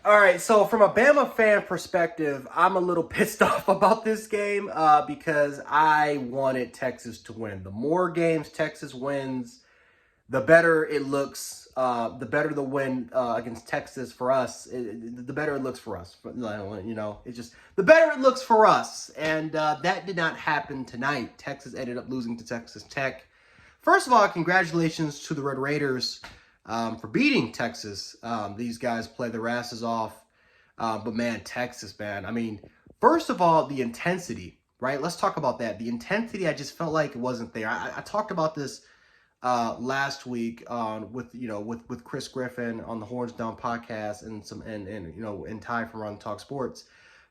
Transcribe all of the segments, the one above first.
All right, so from a Bama fan perspective, I'm a little pissed off about this game because I wanted Texas to win. The more games Texas wins, the better it looks. The better the win against Texas for us, the better it looks for us. It's just the better it looks for us, and that did not happen tonight. Texas ended up losing to Texas Tech. First of all, congratulations to the Red Raiders for beating Texas. These guys play their asses off. But man, Texas, man. I mean, first of all, the intensity, right? Let's talk about that. The intensity, I just felt like it wasn't there. I talked about this last week with Chris Griffin on the Horns Down podcast and Ty from Run Talk Sports.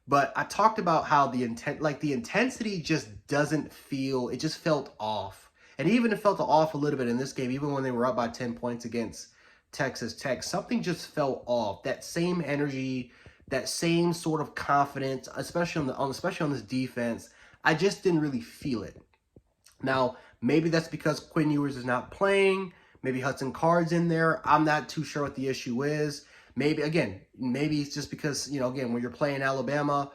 But I talked about how the intensity just doesn't feel. It just felt off. And even it felt off a little bit in this game, even when they were up by 10 points against Texas Tech. Something just felt off. That same energy, that same sort of confidence, especially on this defense, I just didn't really feel it. Now, maybe that's because Quinn Ewers is not playing. Maybe Hudson Card's in there. I'm not too sure what the issue is. Maybe it's just because, when you're playing Alabama,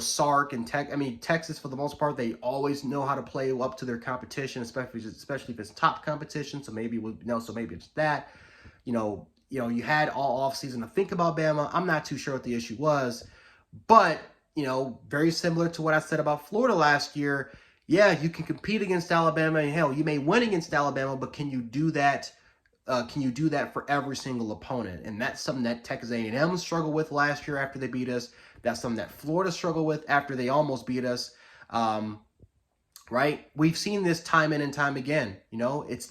Sark and Texas, for the most part, they always know how to play up to their competition, especially if it's top competition. So maybe it's that. You had all offseason to think about Bama. I'm not too sure what the issue was, but very similar to what I said about Florida last year. Yeah, you can compete against Alabama, and hell, you may win against Alabama, but can you do that? Can you do that for every single opponent? And that's something that Texas A&M struggled with last year after they beat us. That's something that Florida struggled with after they almost beat us. Right? We've seen this time in and time again. It's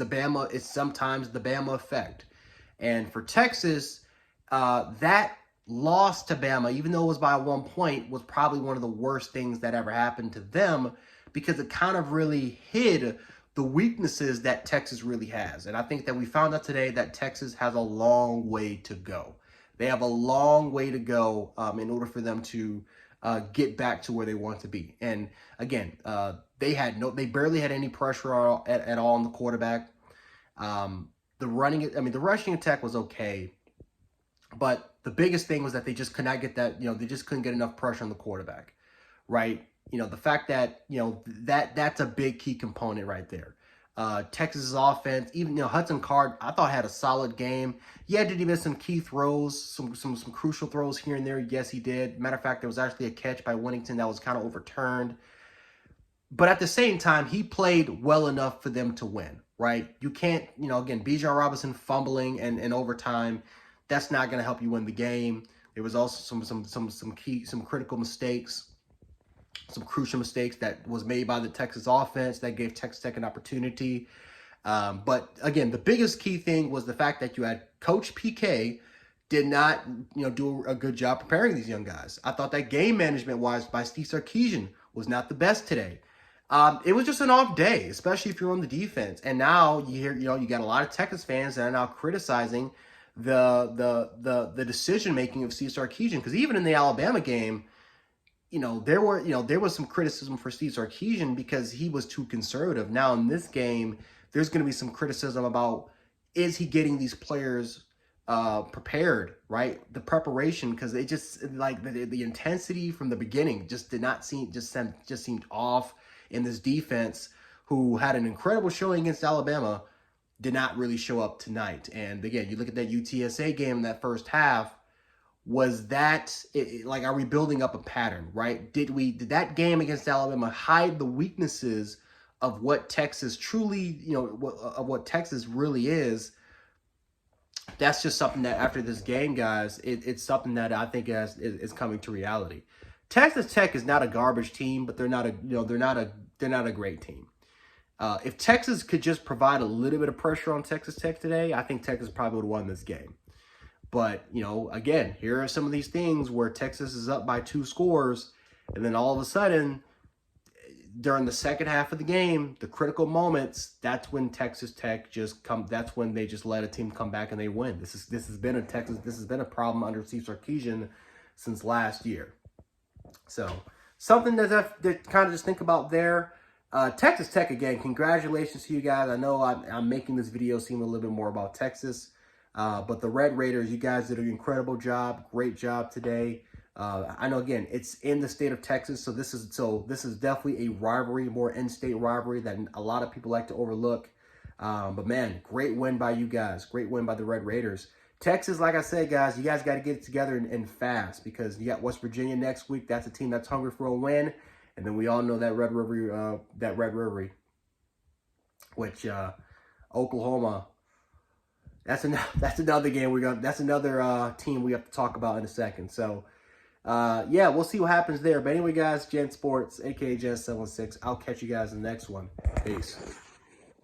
sometimes the Bama effect. And for Texas, that loss to Bama, even though it was by 1 point, was probably one of the worst things that ever happened to them because it kind of really hid the weaknesses that Texas really has. And I think that we found out today that Texas has a long way to go. They have a long way to go in order for them to get back to where they want to be. And again, they barely had any pressure at all on the quarterback. The rushing attack was okay, but the biggest thing was that they just could not get that. They just couldn't get enough pressure on the quarterback, right? The fact that that's a big key component right there. Texas's offense, even Hudson Card, I thought had a solid game. Yeah, did he miss some key throws, some crucial throws here and there? Yes, he did. Matter of fact, there was actually a catch by Winnington that was kind of overturned. But at the same time, he played well enough for them to win, right? You can't, again, Bijan Robinson fumbling and in overtime, that's not going to help you win the game. There was also some critical mistakes. Some crucial mistakes that was made by the Texas offense that gave Texas Tech an opportunity. But again, the biggest key thing was the fact that you had Coach PK did not, do a good job preparing these young guys. I thought that game management-wise by Steve Sarkisian was not the best today. It was just an off day, especially if you're on the defense. And now you got a lot of Texas fans that are now criticizing the decision-making of Steve Sarkisian. Because even in the Alabama game, there was some criticism for Steve Sarkisian because he was too conservative. Now in this game, there's going to be some criticism about, is he getting these players prepared, right? The preparation, because it just the intensity from the beginning just seemed off in this defense, who had an incredible showing against Alabama, did not really show up tonight. And again, you look at that UTSA game in that first half. Was that are we building up a pattern, right? Did that game against Alabama hide the weaknesses of what Texas truly, of what Texas really is? That's just something that after this game, guys, it's something that I think is coming to reality. Texas Tech is not a garbage team, but they're not a great team. If Texas could just provide a little bit of pressure on Texas Tech today, I think Texas probably would have won this game. But, again, here are some of these things where Texas is up by 2 scores, and then all of a sudden, during the second half of the game, the critical moments, that's when Texas Tech that's when they just let a team come back and they win. This has been a problem under Steve Sarkisian since last year. So, something that kind of just think about there. Texas Tech, again, congratulations to you guys. I know I'm making this video seem a little bit more about Texas. But the Red Raiders, you guys did an incredible job. Great job today. I know, again, it's in the state of Texas, so this is definitely a rivalry, more in-state rivalry that a lot of people like to overlook. But man, great win by you guys. Great win by the Red Raiders. Texas, like I said, guys, you guys got to get it together and fast, because you got West Virginia next week. That's a team that's hungry for a win, and then we all know that Red Rivalry, which Oklahoma. That's another game that's another team we have to talk about in a second. So. Yeah, we'll see what happens there. But anyway, guys, Gen Sports, aka Gen 716. I'll catch you guys in the next one. Peace.